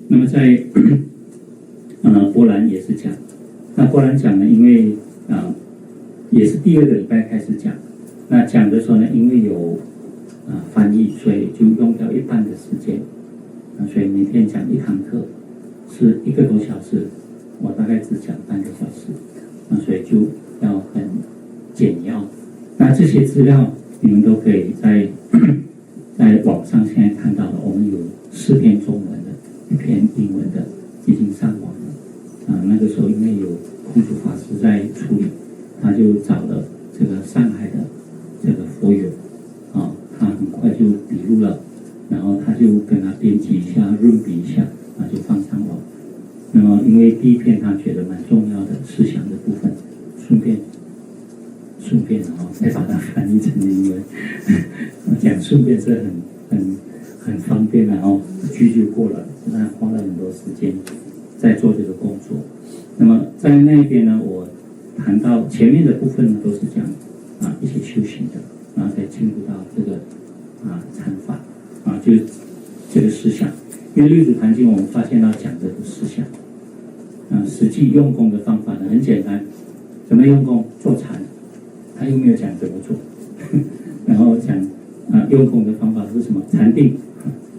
那么在波兰也是讲，那波兰讲呢，因为也是第2个礼拜开始讲，那讲的时候呢，因为有翻译，所以就用掉1半的时间，所以每天讲1堂课是1个多小时，我大概只讲半个小时，所以就要很简要。那这些资料你们都可以在网上现在看到的，我们有4篇中文的，1篇英文的，已经上网了。那个时候因为有空主法师在处理，他就找了这个上海的这个佛友，他很快就笔录了，然后他就跟他编辑一下，润笔一下，就放上网。那么因为第1篇他觉得蛮重要的思想的部分，顺便再把它翻译成英文，讲顺便是很方便的句就过了，那花了很多时间在做这个工作。那么在那边呢，我谈到前面的部分呢，都是讲一些修行的，然后再进入到这个禅法就这个思想。因为《六祖坛经》我们发现到讲的是思想，实际用功的方法呢很简单，怎么用功？做禅，他又没有讲怎么做，然后讲用功的方法是什么？禅定，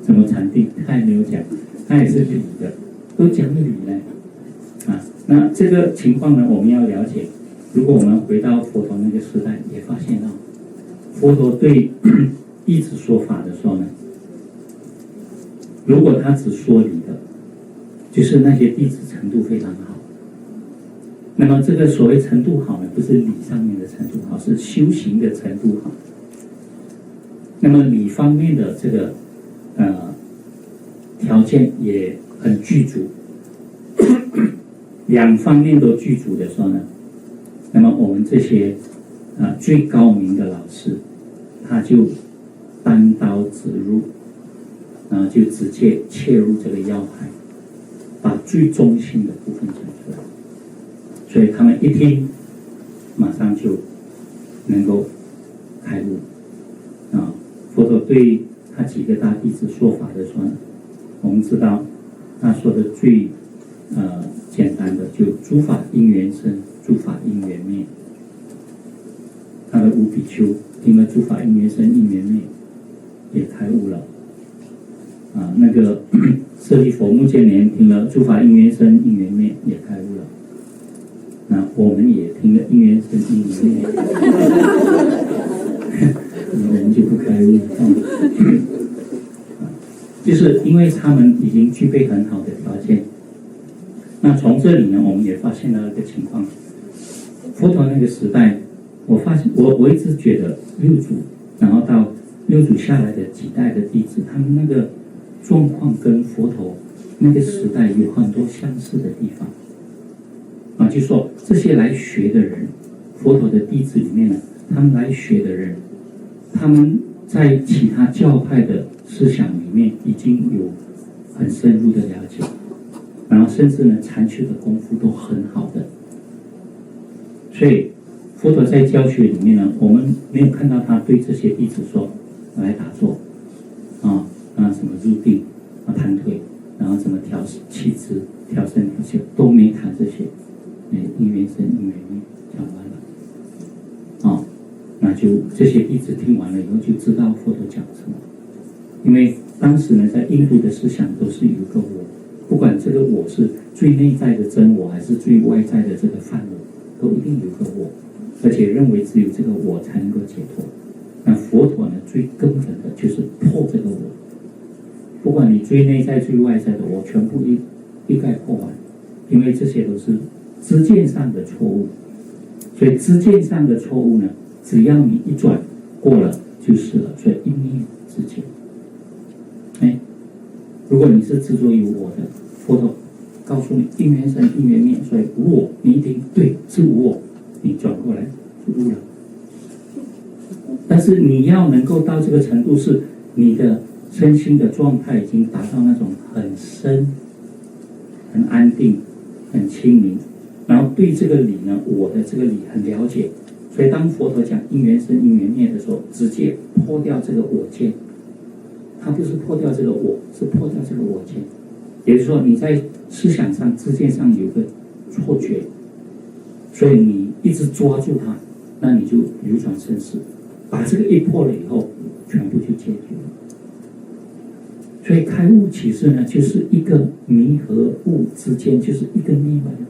怎么禅定？他也没有讲，他也是理的，都讲理呢。那这个情况呢，我们要了解。如果我们回到佛陀那个时代，也发现到佛陀对弟子说法的时候呢，如果他只说理的，就是那些弟子程度非常好。那么这个所谓程度好呢，不是理上面的程度好，是修行的程度好。那么理方面的这个条件也很具足，两方面都具足的时候呢，那么我们这些最高明的老师，他就单刀直入，然后就直接切入这个要害，把最中心的部分讲出来，所以他们一听，马上就能够开悟。佛陀对他几个大弟子说法的时候，我们知道他说的最简单的就诸法因缘生，诸法因缘灭。他的5比丘听了诸法因缘生因缘灭，也开悟了。那个舍利佛目犍连听了诸法因缘生因缘灭，也开悟了。那我们也听了因缘生因缘灭，我们就不开悟。就是因为他们已经具备很好的条件。那从这里呢，我们也发现了一个情况，佛陀那个时代，我一直觉得六祖，然后到六祖下来的几代的弟子，他们那个状况跟佛陀那个时代有很多相似的地方。就说这些来学的人，佛陀的弟子里面呢，他们来学的人，他们在其他教派的思想里面已经有很深入的了解，然后甚至呢禅修的功夫都很好的。所以佛陀在教学里面呢，我们没有看到他对这些弟子说来打坐什么入定盘腿，然后怎么调气质调身调气，都没谈这些。因缘生因缘灭讲完了，那就这些弟子听完了以后就知道佛陀讲什么。因为当时呢，在印度的思想都是有一个我，不管这个我是最内在的真我，还是最外在的这个梵我，都一定有一个我，而且认为只有这个我才能够解脱。那佛陀呢，最根本的就是破这个我，不管你最内在最外在的我，全部一概破完，因为这些都是知见上的错误。所以知见上的错误呢，只要你一转过了就是了。所以一念之间，如果你是执着于我的，佛陀告诉你因缘生因缘灭，所以无我，你一定对是无我，你转过来就悟了。但是你要能够到这个程度，是你的身心的状态已经达到那种很深、很安定、很清明，然后对这个理呢，我的这个理很了解。所以当佛陀讲因缘生因缘灭的时候，直接破掉这个我见。他不是破掉这个我，是破掉这个我见。也就是说你在思想上、知见上有个错觉，所以你一直抓住它，那你就流转生死，把这个一破了以后，全部就解决了。所以开悟启示呢，就是一个迷和悟之间就是一个念而已，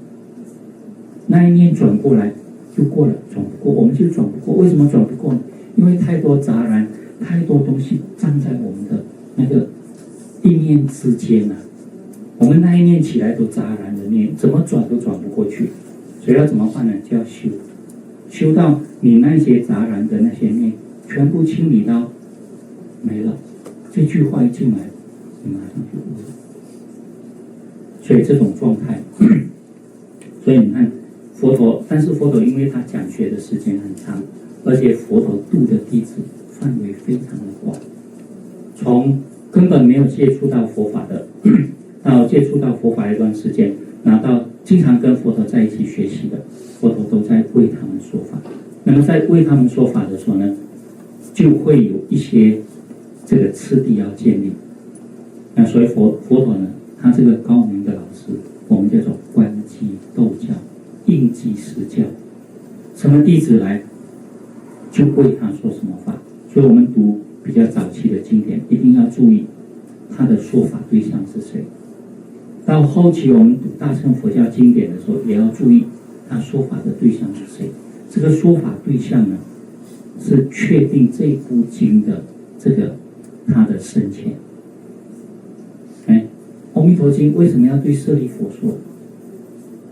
那一念转过来就过了，转不过我们就转不过。为什么转不过呢？因为太多杂染，太多东西站在我们的那个一念之间啊，我们那一念起来都杂染的念，怎么转都转不过去。所以要怎么办呢？就要修，修到你那些杂染的那些念全部清理到没了，这句话一进来，你马上就悟了。所以这种状态，所以你看佛陀，但是佛陀因为他讲学的时间很长，而且佛陀度的弟子范围非常的广，从根本没有接触到佛法的，到接触到佛法一段时间，拿到经常跟佛陀在一起学习的，佛陀都在为他们说法。那么在为他们说法的时候呢，就会有一些这个次第要建立。那所以佛陀呢，他这个高明的老师，我们叫做观机斗教，应机施教。什么弟子来，就为他说什么法。所以我们读比较早期的经典，一定要注意他的说法对象是谁。到后期我们读大乘佛教经典的时候，也要注意他说法的对象是谁。这个说法对象呢，是确定这部经的这个他的深浅。阿弥陀经为什么要对舍利佛说？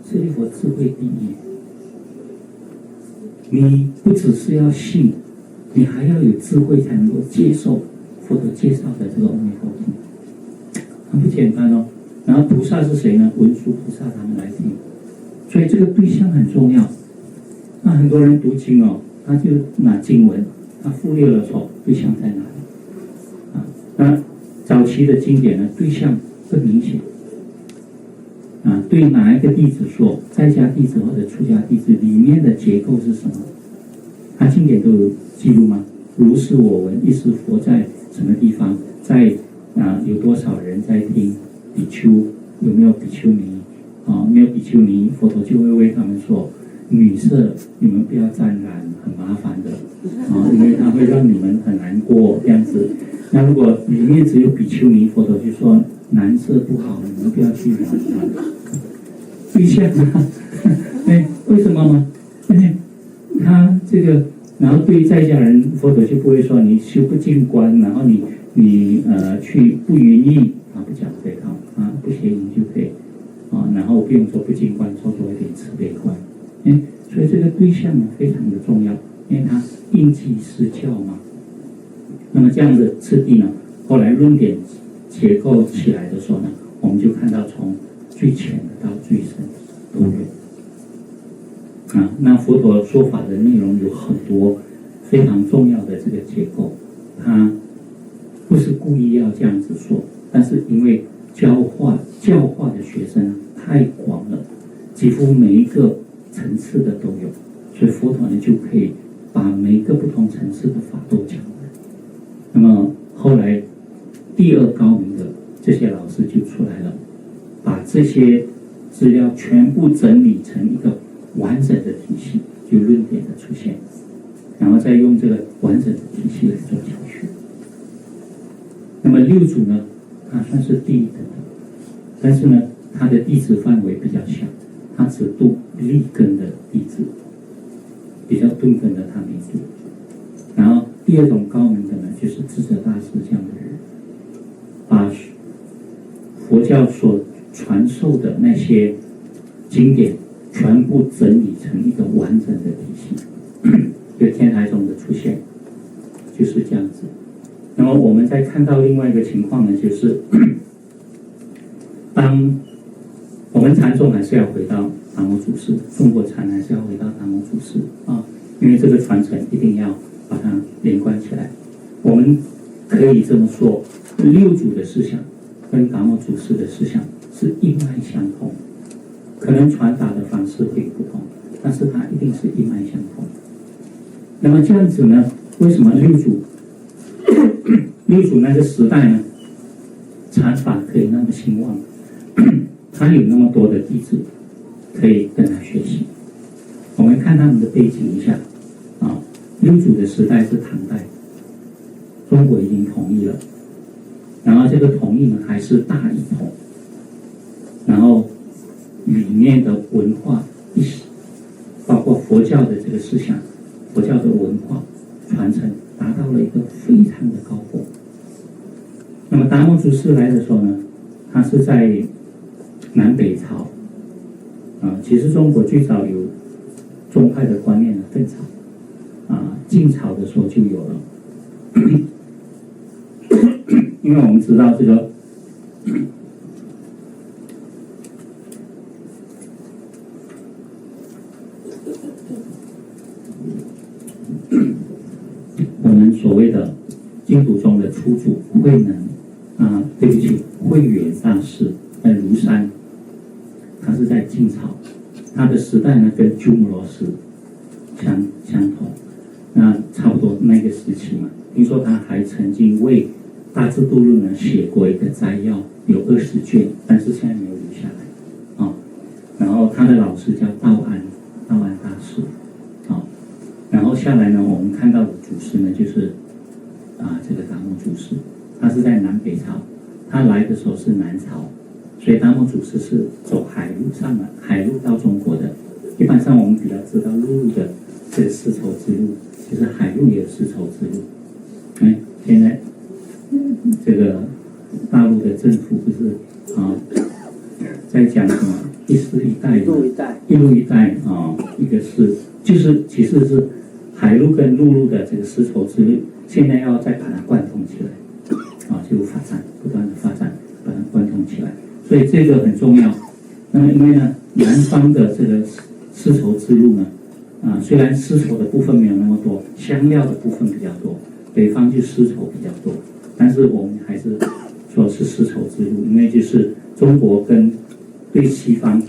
舍利佛智慧第一，你不只是要信，你还要有智慧才能够接受佛陀介绍的这个阿弥陀经，很不简单哦。然后菩萨是谁呢？文殊菩萨他们来听，所以这个对象很重要。那很多人读经哦，他就拿经文，他忽略了说对象在哪里。那早期的经典呢，对象更明显。对哪一个弟子说，在家弟子或者出家弟子里面的结构是什么？他经典都有记录吗？如是我闻，一时佛在什么地方？在有多少人在听？比丘有没有比丘尼？没有比丘尼，佛陀就会为他们说，女色你们不要沾染，很麻烦的因为它会让你们很难过这样子。那如果里面只有比丘尼，佛陀就说男色不好，你们不要去染对象为什么吗？因为他这个，然后对在家人，佛陀就不会说你修不净观，然后你去不云意不讲这套不邪淫就可以然后不用说不净观，说多一点慈悲观。所以这个对象呢非常的重要，因为它应机施教嘛。那么这样的次第呢，后来论点结构起来的时候呢，我们就看到从最浅的到最深都有那佛陀说法的内容有很多非常重要的这个结构，他不是故意要这样子说，但是因为教化的学生太广了，几乎每一个层次的都有，所以佛陀呢就可以把每一个不同层次的法都讲完。那么后来第二高明的这些老师就出来了，把这些资料全部整理成一个完整的体系，就论点的出现，然后再用这个完整的体系来做教学。那么六祖呢，他算是第一等的，但是呢，他的弟子范围比较小，他只度立根的弟子，比较钝根的他没度。然后第二种高明的呢，就是智者大师这样的人，把佛教所传授的那些经典全部整理成一个完整的体系，有天台宗的出现，就是这样子。那么我们再看到另外一个情况呢，就是当我们禅宗还是要回到达摩祖师，中国禅还是要回到达摩祖师因为这个传承一定要把它连贯起来。我们可以这么说，六祖的思想跟达摩祖师的思想是一脉相通，可能传达的方式会不同，但是它一定是一脉相通。那么这样子呢，为什么六祖那个时代呢，禅法可以那么兴旺？他有那么多的弟子可以跟他学习。我们看他们的背景一下啊，六祖的时代是唐代，中国已经统一了，然后这个统一呢还是大一统，然后里面的文化意识，包括佛教的这个思想，佛教的文化传承达到了一个非常的高峰。那么达摩祖师来的时候呢，他是在南北朝其实中国最早有宗派的观念的分朝晋朝的时候就有了。因为我们知道这个我们所谓的净土宗的初祖慧能对不起，慧远大师在庐山，他是在晋朝，他的时代呢跟鸠摩罗什相同，那差不多那个时期嘛。听说他还曾经为《大智度论》呢写过一个摘要，有20卷，但是现在没有留下来然后他的老师叫道安大师然后下来呢，我们看到的祖师呢就是这个达摩祖师，他是在南北朝，他来的时候是南朝，所以达摩祖师是走海路上来，海路到中国的。一般上我们比较知道陆路的这个丝绸之路，其实海路也有丝绸之路。现在这个大陆的政府不是在讲什么一丝一带一路一带一个是就是其实是海路跟陆路的这个丝绸之路，现在要再把它贯通起来就发展不断的发展，把它贯通起来，所以这个很重要。那么因为呢，南方的这个丝绸之路呢虽然丝绸的部分没有那么多，香料的部分比较多，北方就丝绸比较多，但是我们还是说是丝绸之路，因为就是中国跟对西方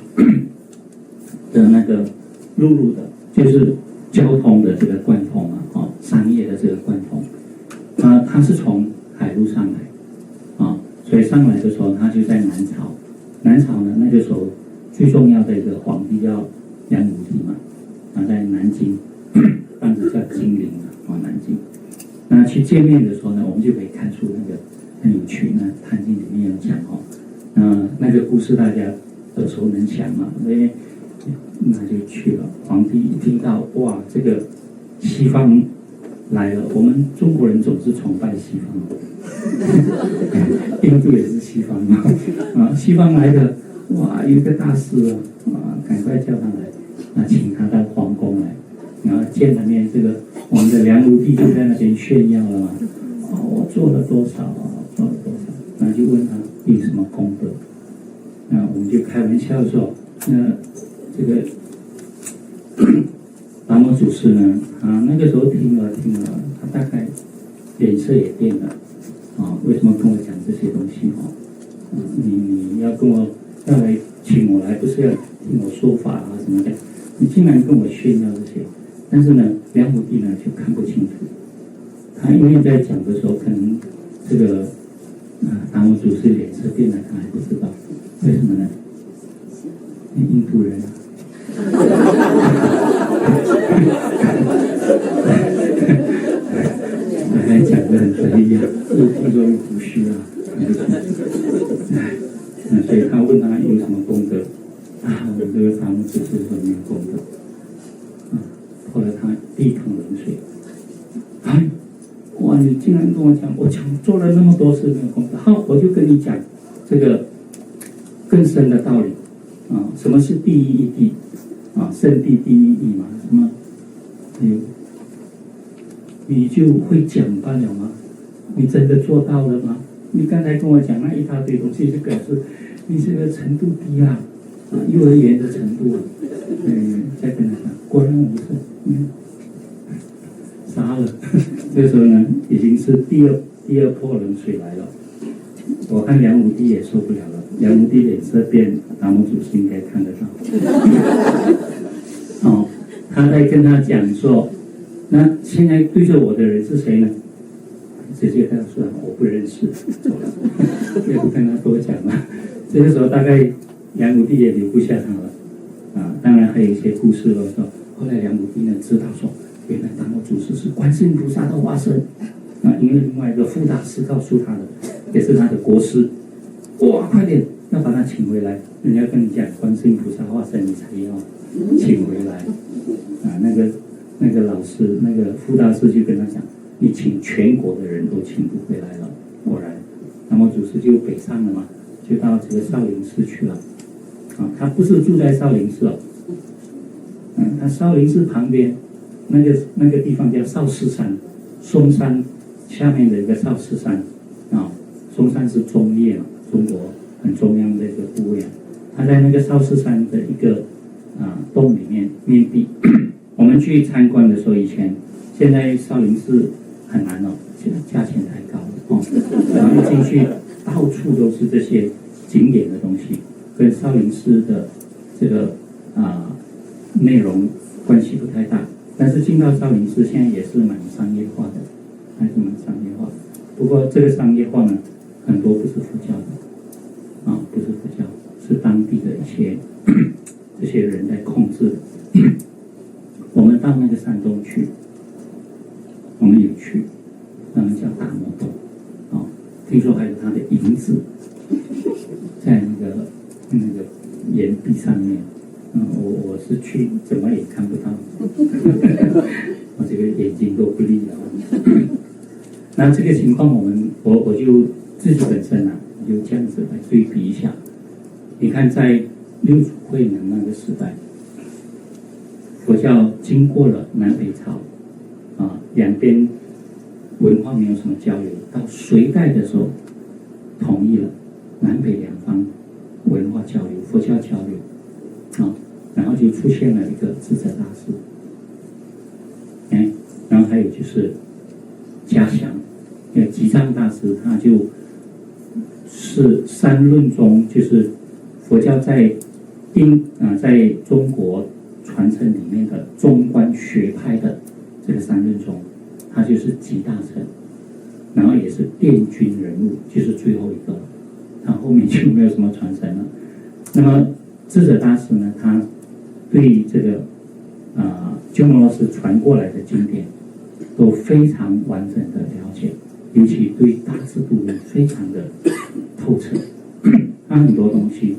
的那个陆路的，就是交通的这个贯通商业的这个贯通，它是从海路上来所以上来的时候，他就在南朝。南朝呢，那个时候最重要的一个皇帝叫梁武帝嘛，在南京，当时叫金陵南京。那去见面的时候呢，我们就可以看出那个很有趣。那《坛经》里面有讲那个故事大家耳熟能详嘛，所以那就去了。皇帝一听到哇，这个西方来了，我们中国人总是崇拜西方印度也是西方西方来的哇，有一个大师赶快叫他来请他到皇宫来，然后见了面，这个我们的梁武帝就在那边炫耀了嘛我做了多少做了多少，然后就问他有什么功德，我们就开玩笑说这个达摩祖师呢那个时候听了，他大概脸色也变了为什么跟我讲这些东西你要跟我要来请我来，不是要听我说法什么的，你竟然跟我炫耀这些。但是呢，梁武帝呢就看不清楚，他因为在讲的时候，可能这个达摩祖师脸色变了，他还不知道为什么呢？印度人他还讲得很得意又说又不虚所以他问他有什么功德我这个达摩祖师说没有功德后来他一桶冷水哇，你竟然跟我讲，我做了那么多事没有功德，好，我就跟你讲这个更深的道理什么是第一义谛圣地第一义嘛？什么你就会讲罢了吗？你真的做到了吗？你刚才跟我讲那一大堆东西，就表示你这个程度低幼儿园的程度再跟他讲，果然无事杀了这个时候呢，已经是第二波冷水来了。我看梁武帝也受不了了，梁武帝脸色变，达摩祖师应该看得到他在跟他讲说，那现在对着我的人是谁呢？直接跟他说我不认识，也不跟他多讲了。这个时候大概梁武帝也留不下他了当然还有一些故事了，说后来梁武帝呢知道说，原来达摩祖师是观世音菩萨的化身因为另外一个傅大师告诉他的，也是他的国师，哇，快点要把他请回来，人家跟你讲观世音菩萨化身，你才要请回来那个老师，那个傅大师就跟他讲，你请全国的人都请不回来了。果然达摩祖师就北上了嘛，就到这个少林寺去了他不是住在少林寺他少林寺旁边那个地方叫少室山，嵩山下面的一个少室山嵩山是中叶嘛，中国很中央的一个部位他在那个少室山的一个洞里面面壁我们去参观的时候，现在少林寺很难现在价钱太高了然后一进去到处都是这些景点的东西，跟少林寺的这个内容关系不太大，但是进到少林寺现在也是蛮商业化的，还是蛮商业化的。不过这个商业化呢，很多不是佛教的不是佛教，是当地的一些这些人在控制的我们到那个山洞去，我们有去，他们叫达摩洞听说还有他的影子在那个岩壁上面我是去怎么也看不到我这个眼睛都不利了那这个情况我就自己本身就这样子来对比一下。你看在六祖慧能那个时代，佛教经过了南北朝两边文化没有什么交流，到隋代的时候统一了南北两方文化交流，佛教交流然后就出现了一个智者大师然后还有就是嘉祥吉藏大师，他就是三论中，就是佛教在中国传承里面的中观学派的这个三论中，他就是集大成，然后也是殿军人物，就是最后一个了，他后面就没有什么传承了。那么智者大师呢，他对这个鸠摩罗什传过来的经典都非常完整的了解，尤其对大智度论非常的透彻他很多东西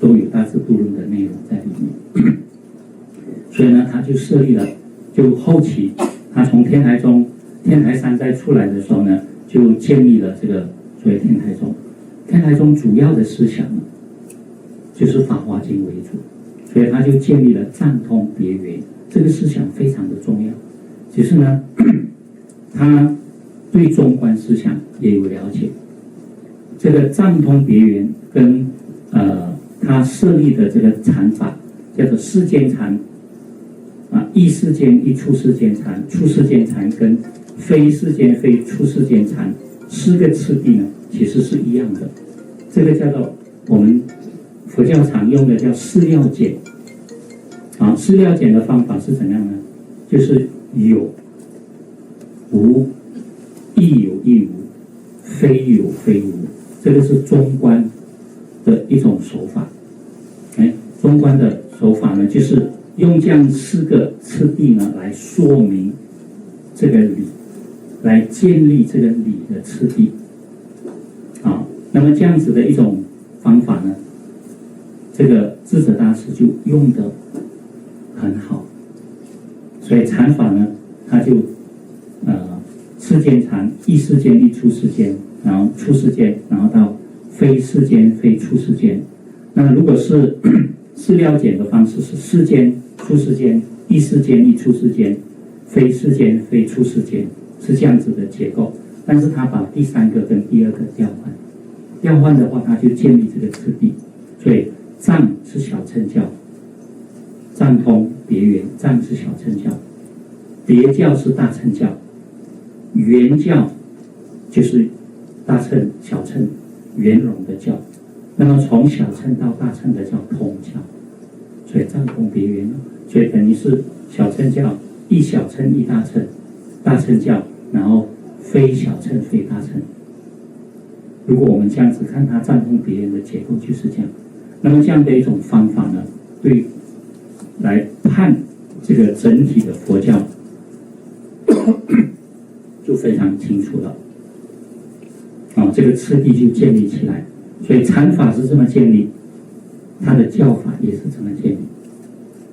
都有大智度论的内容在里面所以呢他就设立了，就后期他从天台山寨出来的时候呢，就建立了这个所谓天台宗。天台宗主要的思想呢就是法华经为主，所以他就建立了藏通别圆，这个思想非常的重要。其实呢他对中观思想也有了解，这个藏通别圆跟他设立的这个禅法叫做世间禅异世间异出世间禅，出世间禅跟非世间非出世间禅4个次第呢其实是一样的。这个叫做我们佛教常用的叫事料简事料简的方法是怎样呢？就是有无，亦有亦无，非有非无，这个是中观的一种手法中观的手法呢就是用这样4个次第呢来说明这个理，来建立这个理的次第那么这样子的一种方法呢，这个智者大师就用得很好。所以禅法呢他就世间禅，异世间异出世间，然后出世间，然后到非世间非出世间。那如果是事料简的方式是世间出世间，异世间异出世间，非世间非出世间，是这样子的结构。但是他把第3个跟第2个调换的话，他就建立这个次第。所以藏是小乘教，藏通别圆，藏是小乘教，别教是大乘教，圆教就是大乘小乘圆融的教。那么从小乘到大乘的叫通教，所以藏通别圆所以等于是小乘教，一小乘一大乘，大乘教，然后非小乘非大乘。如果我们这样子看它藏通别圆的结构就是这样。那么这样的一种方法呢，对来判这个整体的佛教就非常清楚了。这个次第就建立起来，所以禅法是这么建立，他的教法也是这么建立。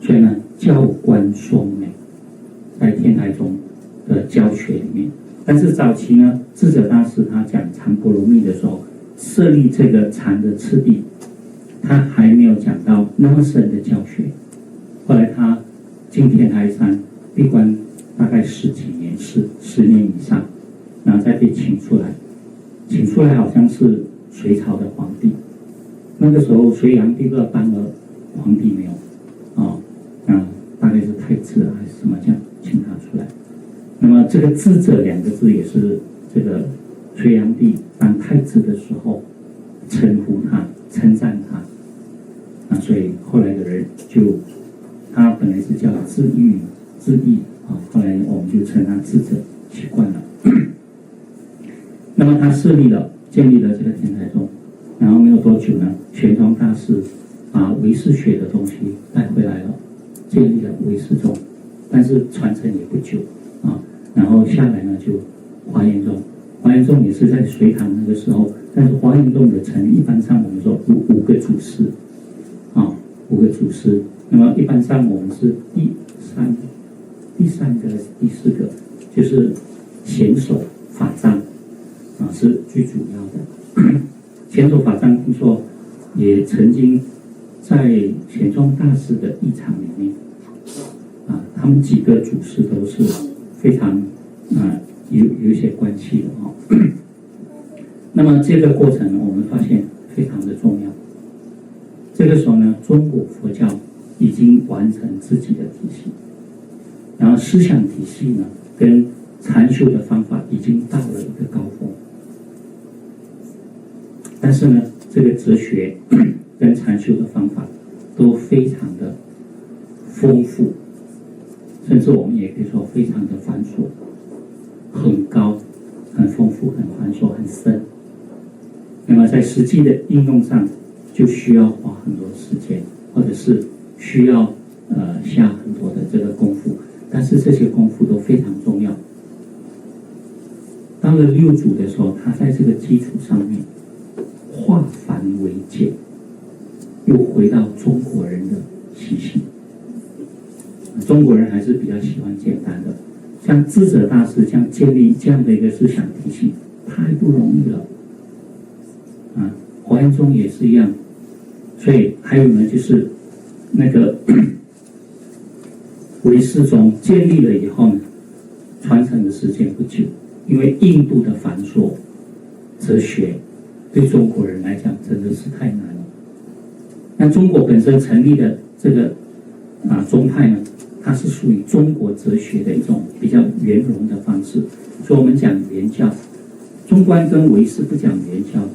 所以呢，教观双美在天台宗的教学里面，但是早期呢，智者大师他讲禅波罗蜜的时候，设立这个禅的次第，他还没有讲到那么深的教学。后来他进天台山闭关大概10几年，10年以上，然后再被请出来好像是隋朝的皇帝，那个时候隋炀帝不知道当了皇帝没有大概是太子还是什么这样请他出来。那么这个智者2个字也是这个隋炀帝当太子的时候称呼他称赞他，所以后来的人就他本来是叫智义后来我们就称他智者习惯了。那么他建立了这个天台宗，然后没有多久呢，玄奘大师把唯识学的东西带回来了，建立了唯识宗，但是传承也不久然后下来呢就华严宗也是在隋唐那个时候，但是华严宗的成立一般上我们说五个祖师5个祖师，那么一般上我们是第三个第4个就是显首法藏是最主要的。显首法藏听说也曾经在玄奘大师的译场里面他们几个祖师都是非常有一些关系的那么这个过程我们发现非常的重要。这个时候呢，中国佛教已经完成自己的体系，然后思想体系呢跟禅修的方法已经到了一个高峰，但是呢，这个哲学跟禅修的方法都非常的丰富，甚至我们也可以说非常的繁琐，很高、很丰富、很繁琐、很深。那么在实际的应用上，就需要花很多时间，或者是需要下很多的这个功夫，但是这些功夫都非常重要。到了六祖的时候，他在这个基础上面化繁为简，又回到中国人的习性。中国人还是比较喜欢简单的，像智者大师这样建立这样的一个思想体系，太不容易了华严宗也是一样。所以还有呢，就是那个唯识宗建立了以后呢，传承的时间不久，因为印度的繁琐哲学对中国人来讲真的是太难了。那中国本身成立的这个宗派呢，它是属于中国哲学的一种比较圆融的方式，所以我们讲圆教，中观跟唯识不讲圆教的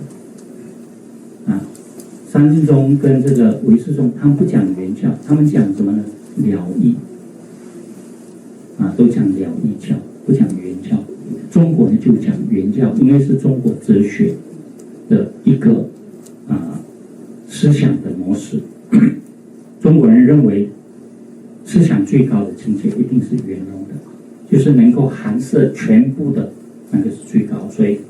三论宗跟这个唯识宗，他们不讲圆教，他们讲什么呢？了义都讲了义教，不讲圆教。中国呢就讲圆教，因为是中国哲学的一个思想的模式。中国人认为思想最高的境界一定是圆融的，就是能够含摄全部的那个是最高，所以